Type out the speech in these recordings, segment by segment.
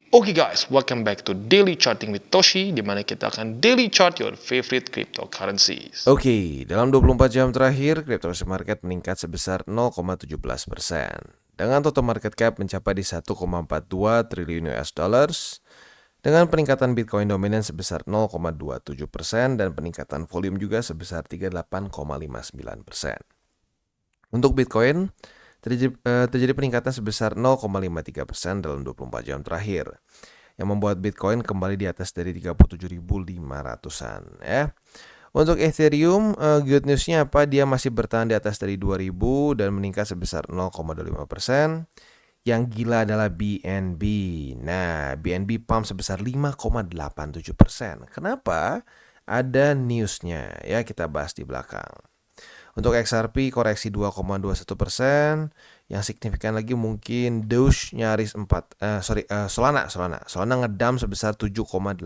Oke guys, welcome back to Daily Charting with Toshi, di mana kita akan daily chart your favorite cryptocurrencies. Oke, dalam 24 jam terakhir, cryptocurrency market meningkat sebesar 0,17%. Dengan total market cap mencapai di 1,42 triliun US dollars, dengan peningkatan Bitcoin dominan sebesar 0,27% dan peningkatan volume juga sebesar 38,59%. Untuk Bitcoin, terjadi peningkatan sebesar 0,53% dalam 24 jam terakhir, yang membuat Bitcoin kembali di atas dari 37.500-an ya. Untuk Ethereum, good newsnya apa? Dia masih bertahan di atas dari 2000 dan meningkat sebesar 0,25%. Yang gila adalah BNB. Nah, BNB pump sebesar 5,87%. Kenapa? Ada newsnya ya, kita bahas di belakang. Untuk XRP koreksi 2,21%. Yang signifikan lagi mungkin Doge nyaris Solana ngedam sebesar 7,87%.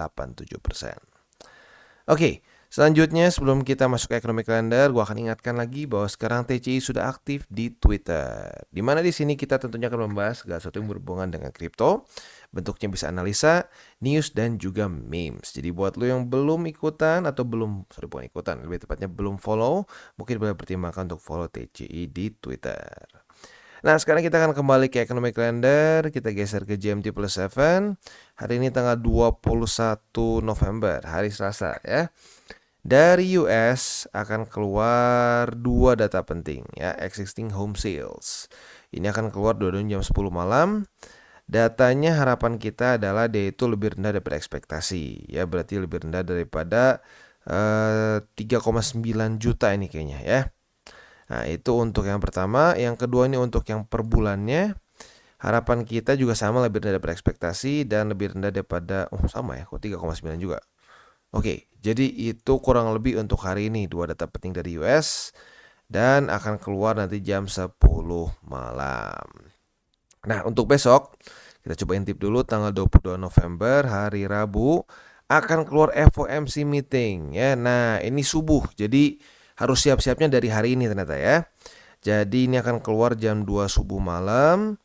Oke, selanjutnya sebelum kita masuk ke Economic Calendar, gua akan ingatkan lagi bahwa sekarang TCI sudah aktif di Twitter. Di mana di sini kita tentunya akan membahas segala sesuatu yang berhubungan dengan kripto. Bentuknya bisa analisa, news, dan juga memes. Jadi buat lo yang belum ikutan atau bukan ikutan, lebih tepatnya belum follow, mungkin boleh pertimbangkan untuk follow TCI di Twitter. Nah, sekarang kita akan kembali ke Economic Calendar. Kita geser ke GMT plus 7. Hari ini tanggal 21 November, hari Selasa ya. Dari US akan keluar dua data penting ya, existing home sales. Ini akan keluar dua-duanya jam 10 malam. Datanya harapan kita adalah dia itu lebih rendah daripada ekspektasi ya, berarti lebih rendah daripada 3,9 juta ini kayaknya ya. Nah, itu untuk yang pertama. Yang kedua ini untuk yang per bulannya. Harapan kita juga sama, lebih rendah daripada ekspektasi dan lebih rendah daripada sama ya, kok 3,9 juga. Oke, jadi itu kurang lebih untuk hari ini dua data penting dari US dan akan keluar nanti jam 10 malam. Nah, untuk besok kita coba intip dulu tanggal 22 November hari Rabu akan keluar FOMC meeting ya. Nah, ini subuh. Jadi harus siap-siapnya dari hari ini ternyata ya. Jadi ini akan keluar jam 2 subuh malam.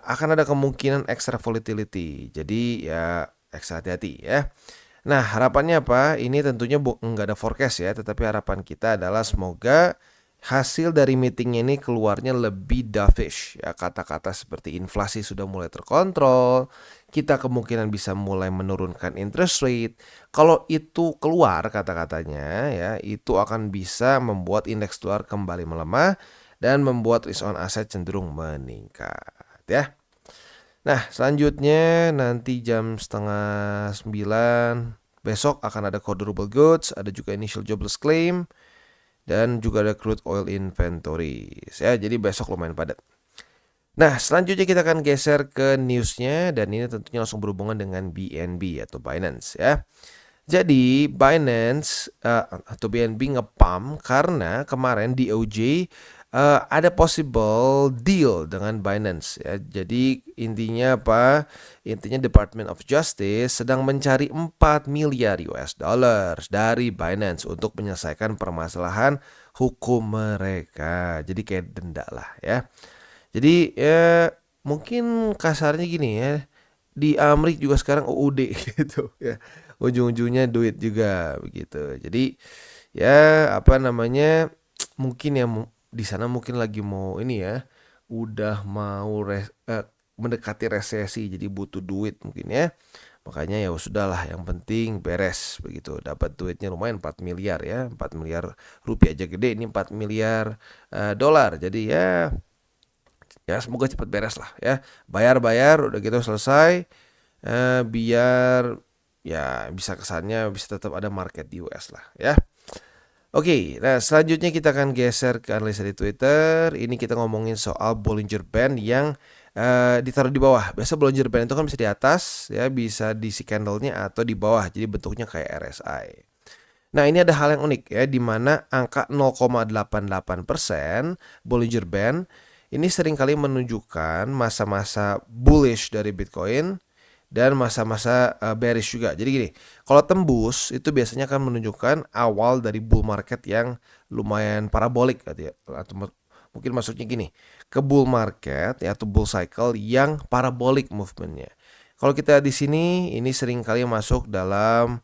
Akan ada kemungkinan extra volatility. Jadi ya ekstra hati-hati ya. Nah, harapannya apa? Ini tentunya nggak ada forecast ya, tetapi harapan kita adalah semoga hasil dari meetingnya ini keluarnya lebih dovish ya, kata-kata seperti inflasi sudah mulai terkontrol, kita kemungkinan bisa mulai menurunkan interest rate. Kalau itu keluar kata-katanya ya, itu akan bisa membuat indeks dolar kembali melemah dan membuat risk on asset cenderung meningkat ya. Nah, selanjutnya nanti jam 8:30 besok akan ada core durable goods, ada juga initial jobless claim, dan juga ada crude oil inventories ya. Jadi besok lumayan padat. Nah, selanjutnya kita akan geser ke newsnya dan ini tentunya langsung berhubungan dengan BNB atau Binance ya. Jadi Binance atau BNB ngepump karena kemarin DOJ ada possible deal dengan Binance ya. Jadi intinya apa? Intinya Department of Justice sedang mencari 4 miliar US dollars dari Binance untuk menyelesaikan permasalahan hukum mereka. Jadi kayak denda lah ya. Jadi ya mungkin kasarnya gini ya. Di Amrik juga sekarang UUD gitu ya. Ujung-ujungnya duit juga begitu. Jadi ya apa namanya, mungkin ya di sana mungkin lagi mau ini ya, udah mau mendekati resesi jadi butuh duit mungkin ya. Makanya ya sudahlah, yang penting beres begitu. Dapat duitnya lumayan 4 miliar ya. 4 miliar rupiah aja gede, ini 4 miliar dolar. Jadi ya semoga cepat beres lah ya. Bayar-bayar udah gitu selesai, biar ya bisa kesannya bisa tetap ada market di US lah ya. Oke, nah selanjutnya kita akan geser ke analisa di Twitter. Ini kita ngomongin soal Bollinger Band yang ditaruh di bawah. Biasa Bollinger Band itu kan bisa di atas ya, bisa di si candle-nya atau di bawah. Jadi bentuknya kayak RSI. Nah, ini ada hal yang unik ya, di mana angka 0,88% Bollinger Band ini seringkali menunjukkan masa-masa bullish dari Bitcoin dan masa-masa bearish juga. Jadi gini, kalau tembus itu biasanya akan menunjukkan awal dari bull market yang lumayan parabolik gitu ya. Atau mungkin maksudnya gini, ke bull market ya, atau bull cycle yang parabolic movementnya. Kalau kita di sini ini sering kali masuk dalam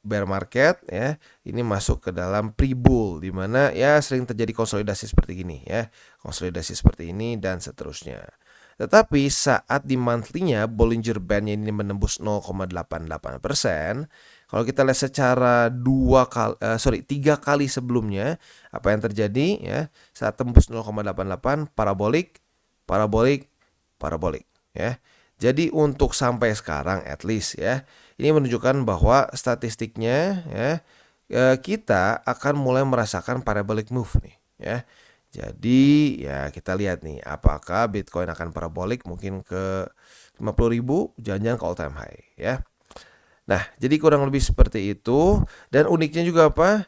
bear market ya. Ini masuk ke dalam pre-bull di mana ya sering terjadi konsolidasi seperti ini ya. Konsolidasi seperti ini dan seterusnya. Tetapi saat di monthly-nya Bollinger Band ini menembus 0,88%, kalau kita lihat secara 3 kali sebelumnya, apa yang terjadi ya? Saat tembus 0,88 parabolic ya. Jadi untuk sampai sekarang at least ya, ini menunjukkan bahwa statistiknya ya kita akan mulai merasakan parabolic move nih ya. Jadi ya kita lihat nih apakah Bitcoin akan parabolic mungkin ke 50.000, jangan-jangan ke all time high ya. Nah, jadi kurang lebih seperti itu. Dan uniknya juga apa?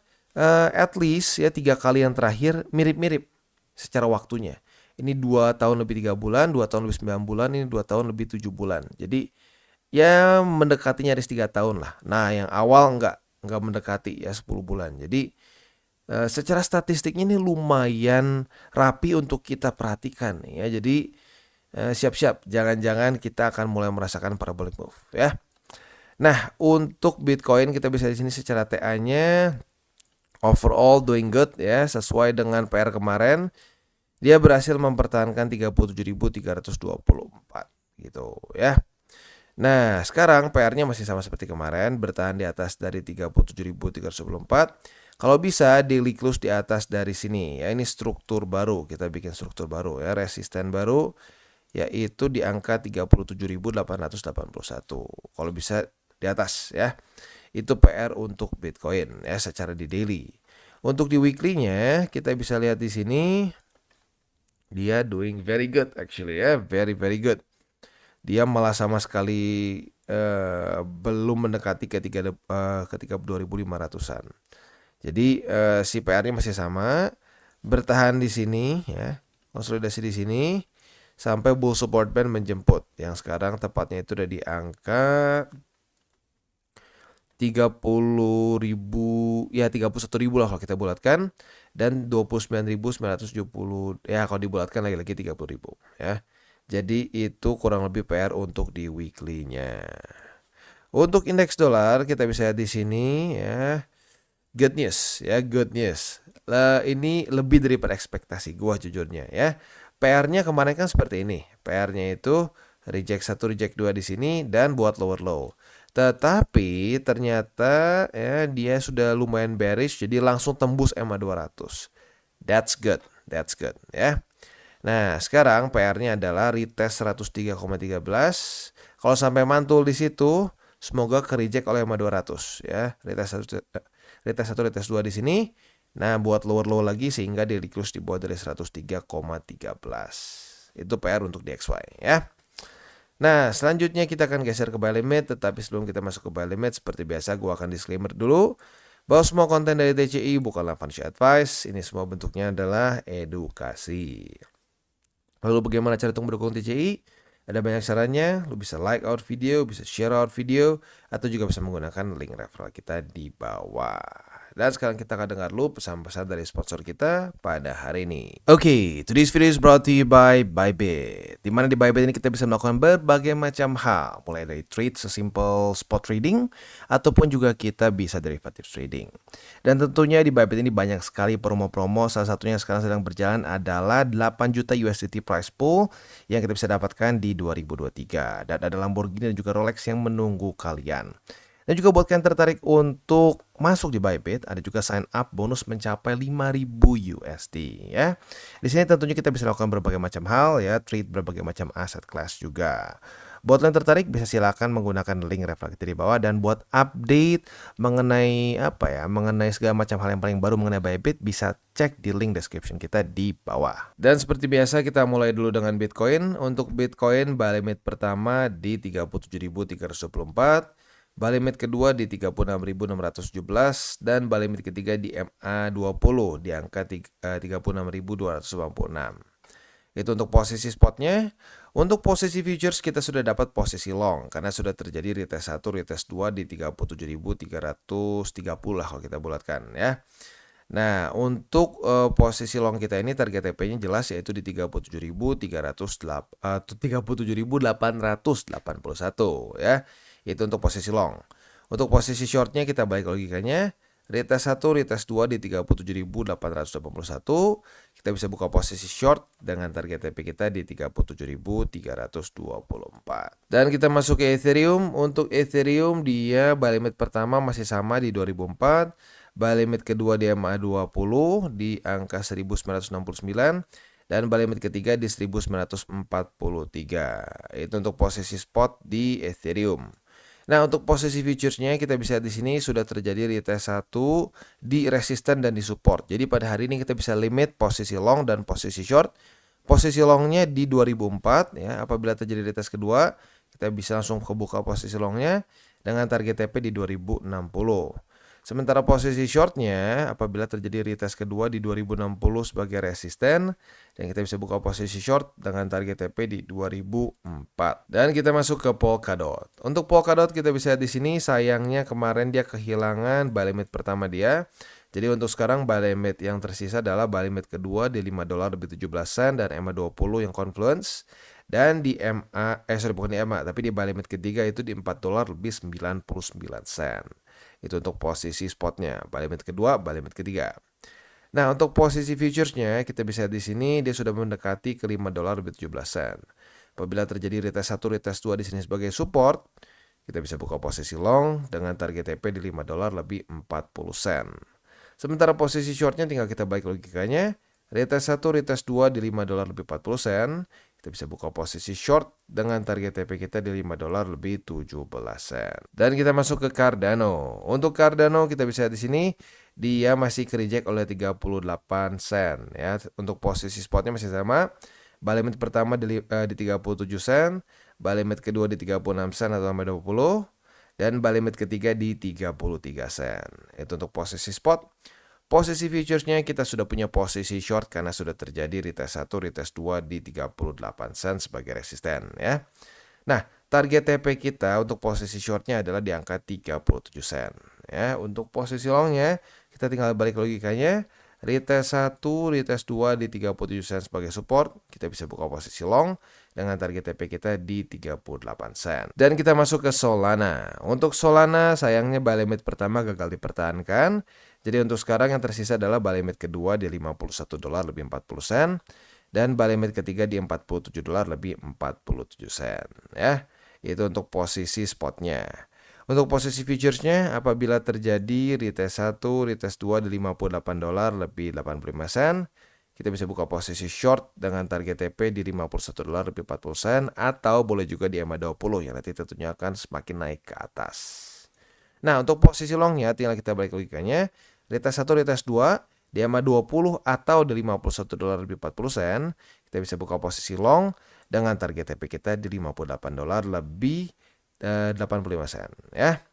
At least ya 3 kali yang terakhir mirip-mirip secara waktunya. Ini 2 tahun lebih 3 bulan, 2 tahun lebih 9 bulan, ini 2 tahun lebih 7 bulan. Jadi ya mendekati nyaris 3 tahun lah. Nah, yang awal enggak mendekati ya 10 bulan. Jadi secara statistiknya ini lumayan rapi untuk kita perhatikan ya. Jadi siap-siap, jangan-jangan kita akan mulai merasakan parabolic move ya. Nah, untuk Bitcoin kita bisa di sini secara TA-nya overall doing good ya, sesuai dengan PR kemarin. Dia berhasil mempertahankan 37.324 gitu ya. Nah, sekarang PR-nya masih sama seperti kemarin, bertahan di atas dari 37.324. Kalau bisa daily close di atas dari sini ya. Ini struktur baru, kita bikin struktur baru ya, resisten baru yaitu di angka 37.881. Kalau bisa di atas ya. Itu PR untuk Bitcoin ya secara di daily. Untuk di weekly-nya kita bisa lihat di sini dia doing very good actually ya, very good. Dia malah sama sekali belum mendekati ketika 2.500-an. Jadi si PR-nya masih sama, bertahan di sini ya, konsolidasi di sini sampai bull support band menjemput. Yang sekarang tepatnya itu udah di angka 30.000 ya 31.000 lah kalau kita bulatkan, dan 29.970 ya kalau dibulatkan lagi-lagi 30.000 ya. Jadi itu kurang lebih PR untuk di weekly-nya. Untuk indeks dolar kita bisa lihat di sini ya. Good news ya, good news. Ini lebih daripada ekspektasi gua jujurnya ya. PR-nya kemarin kan seperti ini. PR-nya itu reject 1, reject 2 di sini dan buat lower low. Tetapi ternyata ya dia sudah lumayan bearish, jadi langsung tembus EMA 200. That's good ya. Nah, sekarang PR-nya adalah retest 103,13. Kalau sampai mantul di situ, semoga ke reject oleh EMA 200 ya. Retest 1, retest 2 di sini. Nah, buat lower low lagi sehingga daily close di bawah dari 103,13. Itu PR untuk DXY ya. Nah, selanjutnya kita akan geser ke buy limit, tetapi sebelum kita masuk ke buy limit, seperti biasa gue akan disclaimer dulu bahwa semua konten dari TCI bukanlah financial advice, ini semua bentuknya adalah edukasi. Lalu bagaimana cara untuk mendukung TCI? Ada banyak caranya, lu bisa like our video, bisa share our video, atau juga bisa menggunakan link referral kita di bawah. Dan sekarang kita akan dengar dulu pesan-pesan dari sponsor kita pada hari ini. Oke, today's video is brought to you by Bybit. Dimana di Bybit ini kita bisa melakukan berbagai macam hal, mulai dari trade sesimpel spot trading, ataupun juga kita bisa derivative trading. Dan tentunya di Bybit ini banyak sekali promo-promo, salah satunya yang sekarang sedang berjalan adalah 8 juta USDT prize pool yang kita bisa dapatkan di 2023. Dan ada Lamborghini dan juga Rolex yang menunggu kalian. Dan juga buat kalian tertarik untuk masuk di Bybit, ada juga sign up bonus mencapai 5.000 USD ya. Di sini tentunya kita bisa lakukan berbagai macam hal ya, trade berbagai macam aset class juga. Buat kalian tertarik bisa silakan menggunakan link referral kita di bawah, dan buat update mengenai mengenai segala macam hal yang paling baru mengenai Bybit bisa cek di link description kita di bawah. Dan seperti biasa kita mulai dulu dengan Bitcoin. Untuk Bitcoin buy limit pertama di 37.324. Buy limit kedua di 36.617 dan buy limit ketiga di MA20 di angka 36.296. Itu untuk posisi spotnya. Untuk posisi futures kita sudah dapat posisi long karena sudah terjadi retest 1, retest 2 di 37.330 lah kalau kita bulatkan ya. Nah, untuk posisi long kita ini target TP-nya jelas yaitu di 37.881 ya. Itu untuk posisi long. Untuk posisi shortnya kita balik logikanya. Retest 1, retest 2 di 37.881. Kita bisa buka posisi short dengan target TP kita di 37.324. Dan kita masuk ke Ethereum. Untuk Ethereum dia buy limit pertama masih sama di 2004. Buy limit kedua di MA20 di angka 1969 dan buy limit ketiga di 1943. Itu untuk posisi spot di Ethereum. Nah, untuk posisi futuresnya kita bisa lihat di sini sudah terjadi retest 1 di resisten dan di support. Jadi pada hari ini kita bisa limit posisi long dan posisi short. Posisi longnya di 2004 ya. Apabila terjadi retest kedua, kita bisa langsung kebuka posisi longnya dengan target TP di 2060. Sementara posisi shortnya apabila terjadi retest kedua di 2060 sebagai resisten dan kita bisa buka posisi short dengan target TP di 2004. Dan kita masuk ke Polkadot. Untuk Polkadot kita bisa lihat di sini sayangnya kemarin dia kehilangan buy limit pertama dia. Jadi untuk sekarang buy limit yang tersisa adalah buy limit kedua di $5 lebih 17 sen dan MA20 yang confluence. Dan di bukan di MA, tapi di buy limit ketiga itu di $4 lebih 99 sen. Itu untuk posisi spotnya, buy limit kedua, buy limit ketiga. Nah, untuk posisi futuresnya kita bisa lihat di sini dia sudah mendekati ke $5 lebih 17 sen. Apabila terjadi retest 1, retest 2 di sini sebagai support, kita bisa buka posisi long dengan target TP di $5 lebih 40 sen. Sementara posisi shortnya tinggal kita balik logikanya. Retest 1, retest 2 di $5 lebih 40 sen. Kita bisa buka posisi short dengan target TP kita di $5 lebih 17 sen. Dan kita masuk ke Cardano. Untuk Cardano kita bisa lihat di sini dia masih reject oleh 38 sen ya. Untuk posisi spotnya masih sama. Buy limit pertama di 37 sen, buy limit kedua di 36 sen atau sampai 20 dan buy limit ketiga di 33 sen. Itu untuk posisi spot. Posisi futuresnya kita sudah punya posisi short karena sudah terjadi retest 1, retest 2 di 38 sen sebagai resisten ya. Nah, target TP kita untuk posisi shortnya adalah di angka 37 sen ya. Untuk posisi longnya kita tinggal balik logikanya. Retest 1, retest 2 di 37 sen sebagai support. Kita bisa buka posisi long dengan target TP kita di 38 sen. Dan kita masuk ke Solana. Untuk Solana sayangnya buy limit pertama gagal dipertahankan. Jadi untuk sekarang yang tersisa adalah buy limit kedua di $51 lebih 40 sen. Dan buy limit ketiga di $47 lebih 47 sen. Ya, itu untuk posisi spotnya. Untuk posisi futuresnya apabila terjadi retest 1, retest 2 di $58 lebih 85 sen. Kita bisa buka posisi short dengan target TP di $51 lebih 40 sen. Atau boleh juga di MA20 yang nanti tentunya akan semakin naik ke atas. Nah, untuk posisi longnya tinggal kita balik logikanya. Retest 1, retest 2 di MA20 atau di $51 lebih 40 sen. Kita bisa buka posisi long dengan target TP kita di $58 lebih 85 sen ya.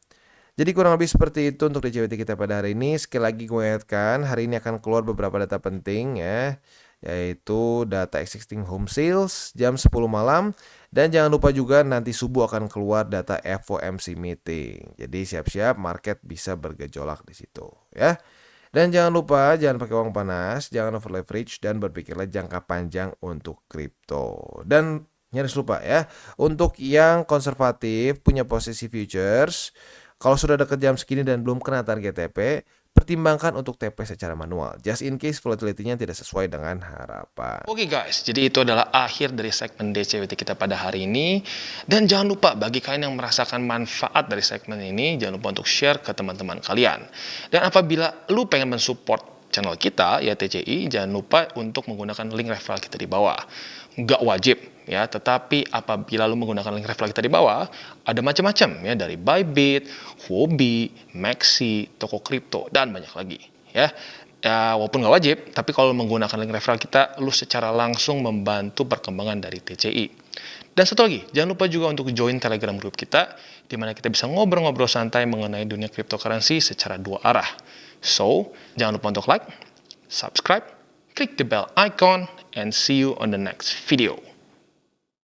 Jadi kurang lebih seperti itu untuk DCWT kita pada hari ini. Sekali lagi gue ingatkan, hari ini akan keluar beberapa data penting ya, yaitu data existing home sales jam 10 malam. Dan jangan lupa juga nanti subuh akan keluar data FOMC meeting. Jadi siap-siap market bisa bergejolak di situ ya. Dan jangan lupa jangan pakai uang panas, jangan over leverage dan berpikirlah jangka panjang untuk kripto. Dan nyaris lupa ya, untuk yang konservatif punya posisi futures, kalau sudah dekat jam segini dan belum kena target TP, pertimbangkan untuk TP secara manual. Just in case volatility-nya tidak sesuai dengan harapan. Oke guys, jadi itu adalah akhir dari segmen DCWT kita pada hari ini. Dan jangan lupa bagi kalian yang merasakan manfaat dari segmen ini, jangan lupa untuk share ke teman-teman kalian. Dan apabila lu pengen mensupport channel kita, ya TCI, jangan lupa untuk menggunakan link referral kita di bawah. Nggak wajib ya, tetapi apabila lu menggunakan link referral kita di bawah, ada macam-macam ya, dari Bybit, Huobi, Maxi, toko kripto, dan banyak lagi ya. Ya, walaupun nggak wajib, tapi kalau menggunakan link referral kita, lu secara langsung membantu perkembangan dari TCI. Dan satu lagi, jangan lupa juga untuk join Telegram group kita, di mana kita bisa ngobrol-ngobrol santai mengenai dunia cryptocurrency secara dua arah. So, jangan lupa untuk like, subscribe, click the bell icon, and see you on the next video.